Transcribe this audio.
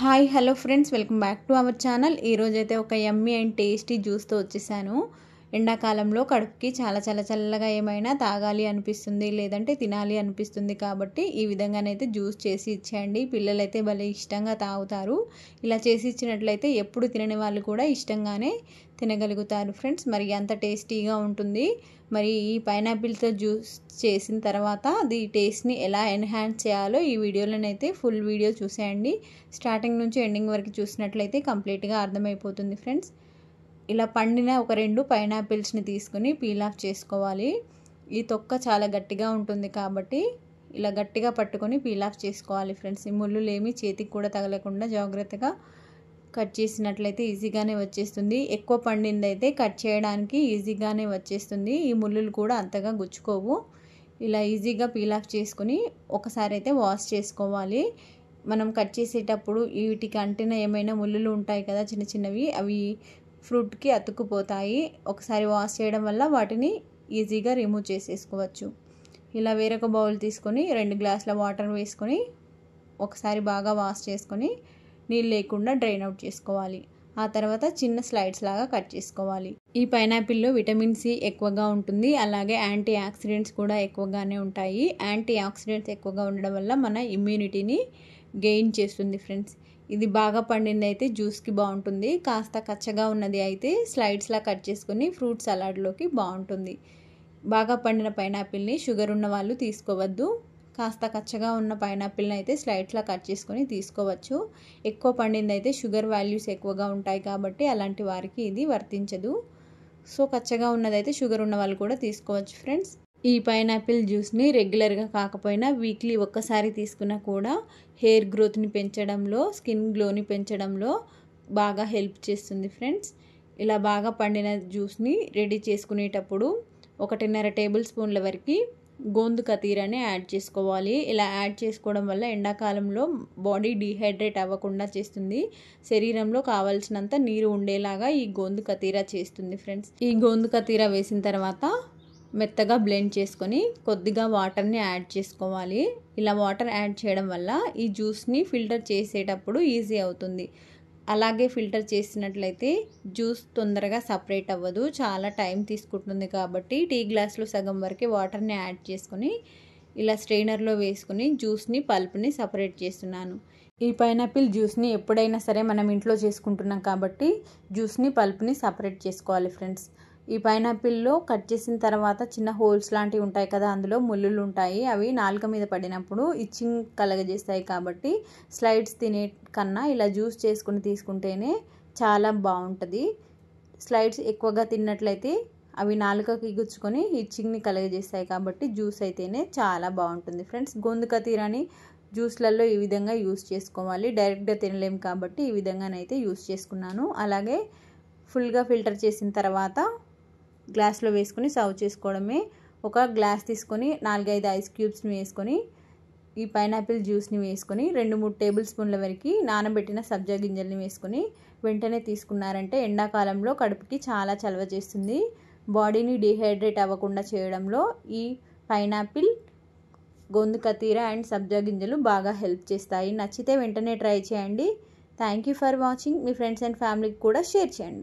Hi hello friends, welcome back to our channel. ఈరోజైతే ఒక యమ్మీ and tasty జ్యూస్తో వచ్చేసాను. ఎండాకాలంలో కడుపుకి చాలా చల్లగా ఏమైనా తాగాలి అనిపిస్తుంది, లేదంటే తినాలి అనిపిస్తుంది. కాబట్టి ఈ విధంగానైతే జ్యూస్ చేసి ఇచ్చేయండి. పిల్లలైతే భలే ఇష్టంగా తాగుతారు. ఇలా చేసి ఇచ్చినట్లయితే ఎప్పుడు తినని వాళ్ళు కూడా ఇష్టంగానే తినగలుగుతారు ఫ్రెండ్స్. మరి అంత టేస్టీగా ఉంటుంది. మరి ఈ పైనాపిల్తో జ్యూస్ చేసిన తర్వాత అది టేస్ట్ని ఎలా ఎన్హాన్స్ చేయాలో ఈ వీడియోలోనైతే ఫుల్ వీడియో చూసేయండి. స్టార్టింగ్ నుంచి ఎండింగ్ వరకు చూసినట్లయితే కంప్లీట్గా అర్థమైపోతుంది ఫ్రెండ్స్. ఇలా పండిన ఒక 2 పైనాపిల్స్ని తీసుకుని పీల్ ఆఫ్ చేసుకోవాలి. ఈ తొక్క చాలా గట్టిగా ఉంటుంది కాబట్టి ఇలా గట్టిగా పట్టుకొని పీల్ ఆఫ్ చేసుకోవాలి ఫ్రెండ్స్. ఈ ముళ్ళులు ఏమి చేతికి కూడా తగలకుండా జాగ్రత్తగా కట్ చేసినట్లయితే ఈజీగానే వచ్చేస్తుంది. ఎక్కువ పండింది అయితే కట్ చేయడానికి ఈజీగానే వచ్చేస్తుంది. ఈ ముళ్ళులు కూడా అంతగా గుచ్చుకోవు. ఇలా ఈజీగా పీల్ ఆఫ్ చేసుకుని ఒకసారి అయితే వాష్ చేసుకోవాలి. మనం కట్ చేసేటప్పుడు వీటికి అంటిన ఏమైనా ముళ్ళులు ఉంటాయి కదా చిన్నవి, అవి ఫ్రూట్కి అతుక్కుపోతాయి. ఒకసారి వాష్ చేయడం వల్ల వాటిని ఈజీగా రిమూవ్ చేసేసుకోవచ్చు. ఇలా వేరొక బౌల్ తీసుకొని 2 గ్లాసుల వాటర్ వేసుకొని ఒకసారి బాగా వాష్ చేసుకొని నీళ్ళు లేకుండా డ్రైన్ అవుట్ చేసుకోవాలి. ఆ తర్వాత చిన్న స్లైడ్స్ లాగా కట్ చేసుకోవాలి. ఈ పైనాపిల్లో విటమిన్ సి ఎక్కువగా ఉంటుంది. అలాగే యాంటీ ఆక్సిడెంట్స్ కూడా ఎక్కువగానే ఉంటాయి. యాంటీ ఆక్సిడెంట్స్ ఎక్కువగా ఉండడం వల్ల మన ఇమ్యూనిటీని గెయిన్ చేస్తుంది ఫ్రెండ్స్. ఇది బాగా పండింది అయితే జ్యూస్కి బాగుంటుంది. కాస్త కచ్చగా ఉన్నది అయితే స్లైడ్స్లా కట్ చేసుకొని ఫ్రూట్ సలాడ్లోకి బాగుంటుంది. బాగా పండిన పైనాపిల్ని షుగర్ ఉన్న వాళ్ళు తీసుకోవద్దు. కాస్త కచ్చగా ఉన్న పైనాపిల్ని అయితే స్లైడ్స్లా కట్ చేసుకొని తీసుకోవచ్చు. ఎక్కువ పండింది అయితే షుగర్ వాల్యూస్ ఎక్కువగా ఉంటాయి కాబట్టి అలాంటి వారికి ఇది వర్తించదు. సో కచ్చగా ఉన్నదైతే షుగర్ ఉన్న వాళ్ళు కూడా తీసుకోవచ్చు ఫ్రెండ్స్. ఈ పైనాపిల్ జ్యూస్ని రెగ్యులర్గా కాకపోయినా వీక్లీ ఒక్కసారి తీసుకున్నా కూడా హెయిర్ గ్రోత్ని పెంచడంలో, స్కిన్ గ్లోని పెంచడంలో బాగా హెల్ప్ చేస్తుంది ఫ్రెండ్స్. ఇలా బాగా పండిన జ్యూస్ని రెడీ చేసుకునేటప్పుడు 1.5 టేబుల్ స్పూన్ల వరకు గోందు కతీరాని యాడ్ చేసుకోవాలి. ఇలా యాడ్ చేసుకోవడం వల్ల ఎండాకాలంలో బాడీ డీహైడ్రేట్ అవ్వకుండా చేస్తుంది. శరీరంలో కావాల్సినంత నీరు ఉండేలాగా ఈ గోందు కతీరా చేస్తుంది ఫ్రెండ్స్. ఈ గోందు కతీరా వేసిన తర్వాత మెత్తగా బ్లెండ్ చేసుకొని కొద్దిగా వాటర్ని యాడ్ చేసుకోవాలి. ఇలా వాటర్ యాడ్ చేయడం వల్ల ఈ జ్యూస్ని ఫిల్టర్ చేసేటప్పుడు ఈజీ అవుతుంది. అలాగే ఫిల్టర్ చేసినట్లయితే జ్యూస్ తొందరగా సపరేట్ అవ్వదు, చాలా టైం తీసుకుంటుంది. కాబట్టి టీ గ్లాస్లో సగం వరకు వాటర్ని యాడ్ చేసుకొని ఇలా స్ట్రెయినర్లో వేసుకుని జ్యూస్ని పల్ప్ని సపరేట్ చేస్తున్నాను. ఈ పైనాపిల్ జ్యూస్ని ఎప్పుడైనా సరే మనం ఇంట్లో చేసుకుంటున్నాం కాబట్టి జ్యూస్ని పల్ప్ని సపరేట్ చేసుకోవాలి ఫ్రెండ్స్. ఈ పైనాపిల్లో కట్ చేసిన తర్వాత చిన్న హోల్స్ లాంటివి ఉంటాయి కదా, అందులో ముళ్ళులు ఉంటాయి. అవి నాలుక మీద పడినప్పుడు ఇచ్చింగ్ కలగజేస్తాయి. కాబట్టి స్లైడ్స్ తినే కన్నా ఇలా జ్యూస్ చేసుకుని తీసుకుంటేనే చాలా బాగుంటుంది. స్లైడ్స్ ఎక్కువగా తిన్నట్లయితే అవి నాలుకకి గుచ్చుకొని ఇచ్చింగ్ని కలగజేస్తాయి. కాబట్టి జ్యూస్ అయితేనే చాలా బాగుంటుంది ఫ్రెండ్స్. గోందు కతీరాని జ్యూస్లలో ఈ విధంగా యూస్ చేసుకోవాలి. డైరెక్ట్గా తినలేము కాబట్టి ఈ విధంగానైతే యూస్ చేసుకున్నాను. అలాగే ఫుల్గా ఫిల్టర్ చేసిన తర్వాత గ్లాస్లో వేసుకొని సర్వ్ చేసుకోవడమే. ఒక గ్లాస్ తీసుకొని 4-5 ఐస్ క్యూబ్స్ని వేసుకొని ఈ పైనాపిల్ జ్యూస్ని వేసుకొని 2-3 టేబుల్ స్పూన్ల వరకు నానబెట్టిన సబ్జా గింజల్ని వేసుకొని వెంటనే తీసుకున్నారంటే ఎండాకాలంలో కడుపుకి చాలా చలవ చేస్తుంది. బాడీని డీహైడ్రేట్ అవ్వకుండా చేయడంలో ఈ పైనాపిల్, గోందు కతీరా అండ్ సబ్జా గింజలు బాగా హెల్ప్ చేస్తాయి. నచ్చితే వెంటనే ట్రై చేయండి. Thank you for watching. Me friends and ఫ్యామిలీకి కూడా షేర్ చేయండి.